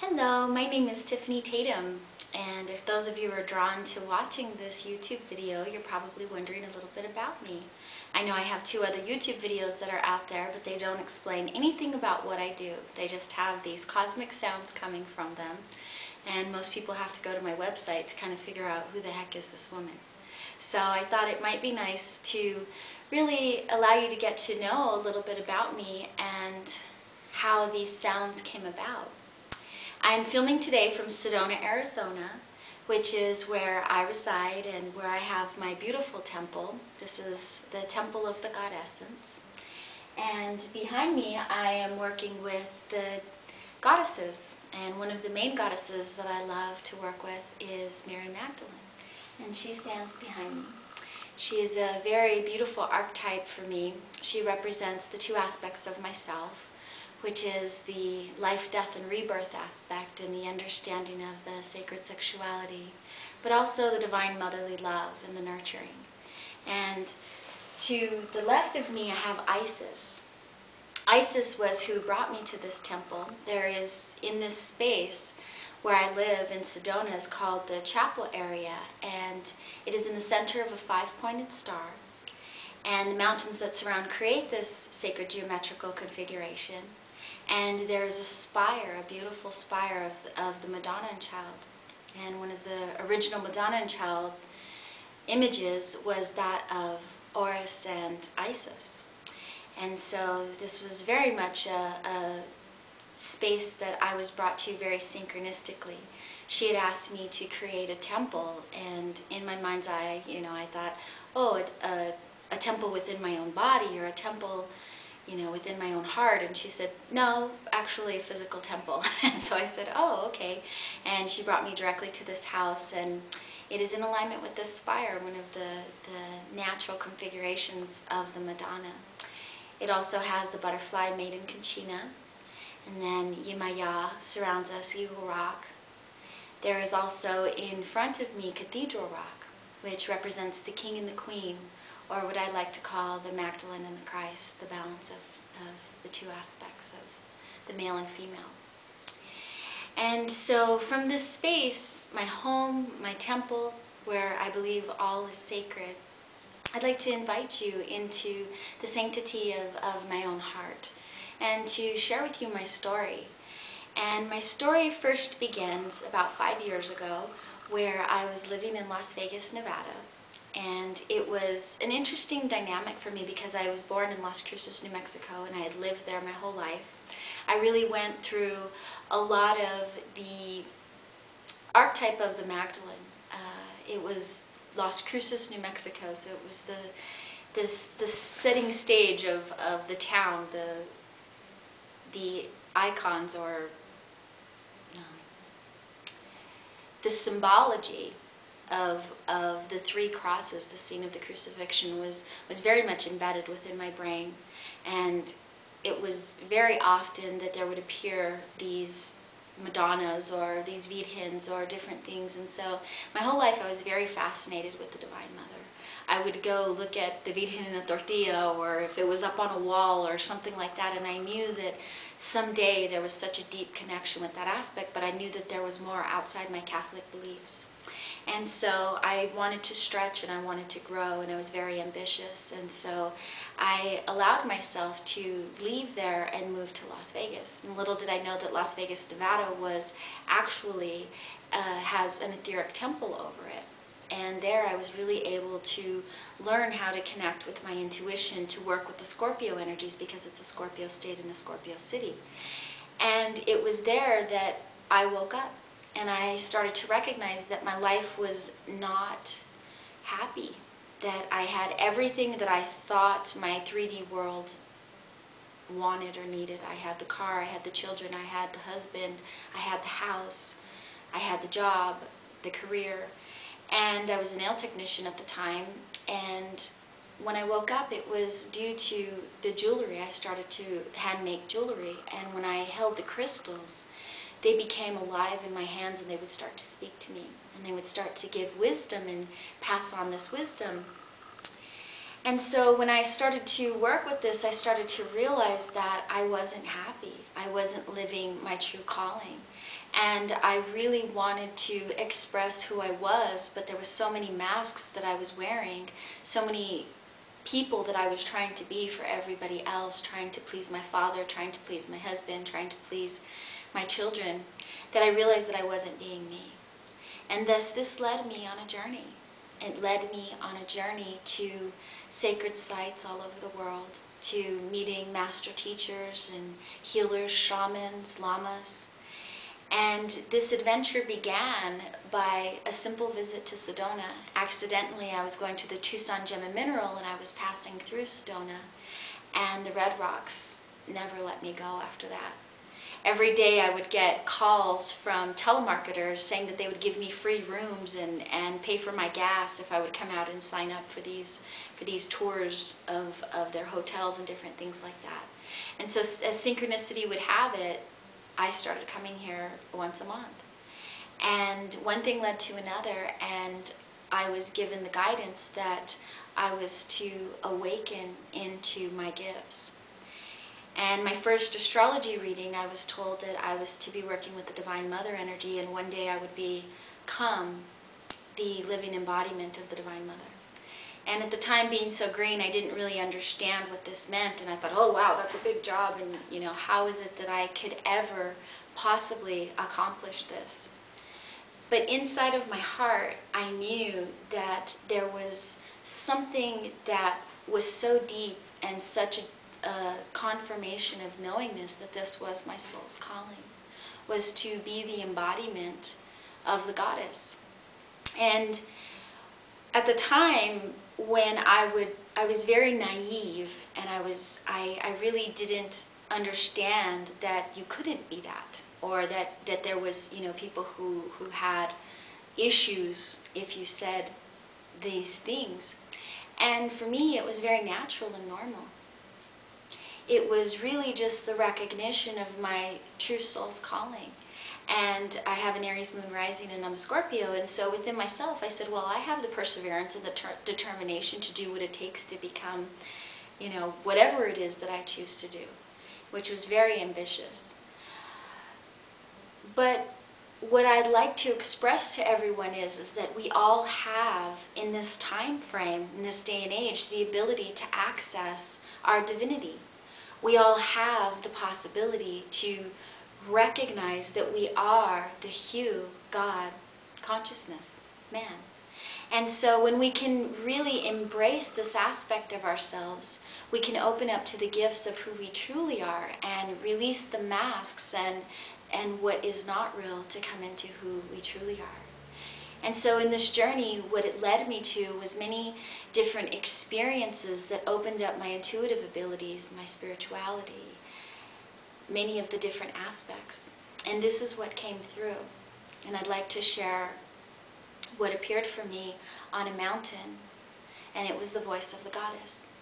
Hello, my name is Tiffany Tatum, and if those of you are drawn to watching this YouTube video, you're probably wondering a little bit about me. I know I have two other YouTube videos that are out there, but they don't explain anything about what I do. They just have these cosmic sounds coming from them, and most people have to go to my website to kind of figure out who the heck is this woman. So I thought it might be nice to really allow you to get to know a little bit about me and how these sounds came about. I'm filming today from Sedona, Arizona, which is where I reside and where I have my beautiful temple. This is the Temple of the God Essence. And behind me I am working with the goddesses. And one of the main goddesses that I love to work with is Mary Magdalene. And she stands behind me. She is a very beautiful archetype for me. She represents the two aspects of myself, which is the life, death, and rebirth aspect and the understanding of the sacred sexuality, but also the divine motherly love and the nurturing. And to the left of me I have Isis. Isis was who brought me to this temple. There is, in this space where I live in Sedona, is called the chapel area, and it is in the center of a five-pointed star. And the mountains that surround create this sacred geometrical configuration. And there is a spire, a beautiful spire of the Madonna and Child. And one of the original Madonna and Child images was that of Horus and Isis. And so this was very much a space that I was brought to very synchronistically. She had asked me to create a temple, and in my mind's eye, I thought, oh, a temple within my own body, or a temple, within my own heart. And she said, no, actually a physical temple. And so I said, oh, okay. And she brought me directly to this house, and it is in alignment with this spire, one of the natural configurations of the Madonna. It also has the butterfly maiden Conchina, and then Yemaya surrounds us, Eagle Rock. There is also in front of me Cathedral Rock, which represents the King and the Queen, or what I like to call the Magdalene and the Christ, the balance of the two aspects of the male and female. And so from this space, my home, my temple, where I believe all is sacred, I'd like to invite you into the sanctity of my own heart and to share with you my story. And my story first begins about 5 years ago, where I was living in Las Vegas, Nevada. And it was an interesting dynamic for me because I was born in Las Cruces, New Mexico, and I had lived there my whole life. I really went through a lot of the archetype of the Magdalene. It was Las Cruces, New Mexico, so it was the setting stage of the town, the icons, or the symbology of the three crosses, the scene of the crucifixion, was very much embedded within my brain. And it was very often that there would appear these Madonnas or these Virgens or different things. And so my whole life I was very fascinated with the Divine Mother. I would go look at the Virgen in a tortilla, or if it was up on a wall or something like that, and I knew that someday there was such a deep connection with that aspect, but I knew that there was more outside my Catholic beliefs. And so I wanted to stretch and I wanted to grow, and I was very ambitious. And so I allowed myself to leave there and move to Las Vegas. And little did I know that Las Vegas, Nevada was actually, has an etheric temple over it. And there I was really able to learn how to connect with my intuition, to work with the Scorpio energies, because it's a Scorpio state in a Scorpio city. And it was there that I woke up. And I started to recognize that my life was not happy, that I had everything that I thought my 3D world wanted or needed. I had the car, I had the children, I had the husband, I had the house, I had the job, the career, and I was a nail technician at the time. And when I woke up, it was due to the jewelry. I started to hand make jewelry, and when I held the crystals, they became alive in my hands, and they would start to speak to me, and they would start to give wisdom and pass on this wisdom. And so when I started to work with this, I started to realize that I wasn't happy. I wasn't living my true calling. And I really wanted to express who I was, but there were so many masks that I was wearing, so many people that I was trying to be for everybody else, trying to please my father, trying to please my husband, trying to please my children, that I realized that I wasn't being me. And thus this led me on a journey. It led me on a journey to sacred sites all over the world, to meeting master teachers and healers, shamans, lamas. And this adventure began by a simple visit to Sedona. Accidentally, I was going to the Tucson Gem and Mineral, and I was passing through Sedona, and the red rocks never let me go after that. Every day I would get calls from telemarketers saying that they would give me free rooms and pay for my gas if I would come out and sign up for these tours of their hotels and different things like that. And so as synchronicity would have it, I started coming here once a month. And one thing led to another, and I was given the guidance that I was to awaken into my gifts. And my first astrology reading, I was told that I was to be working with the Divine Mother energy, and one day I would become the living embodiment of the Divine Mother. And at the time, being so green, I didn't really understand what this meant, and I thought, oh wow, that's a big job, and you know, how is it that I could ever possibly accomplish this? But inside of my heart, I knew that there was something that was so deep and such a confirmation of knowingness that this was my soul's calling, was to be the embodiment of the goddess. And at the time when I was very naive, and I really didn't understand that you couldn't be that, or that there was, you know, people who had issues if you said these things. And for me, it was very natural and normal. It was really just the recognition of my true soul's calling. And I have an Aries moon rising, and I'm a Scorpio, and so within myself I said, well, I have the perseverance and the determination to do what it takes to become, you know, whatever it is that I choose to do, which was very ambitious. But what I'd like to express to everyone is that we all have, in this time frame, in this day and age, the ability to access our divinity. We all have the possibility to recognize that we are the hue, God, consciousness, man. And so when we can really embrace this aspect of ourselves, we can open up to the gifts of who we truly are and release the masks and what is not real to come into who we truly are. And so in this journey, what it led me to was many different experiences that opened up my intuitive abilities, my spirituality, many of the different aspects. And this is what came through. And I'd like to share what appeared for me on a mountain. And it was the voice of the goddess.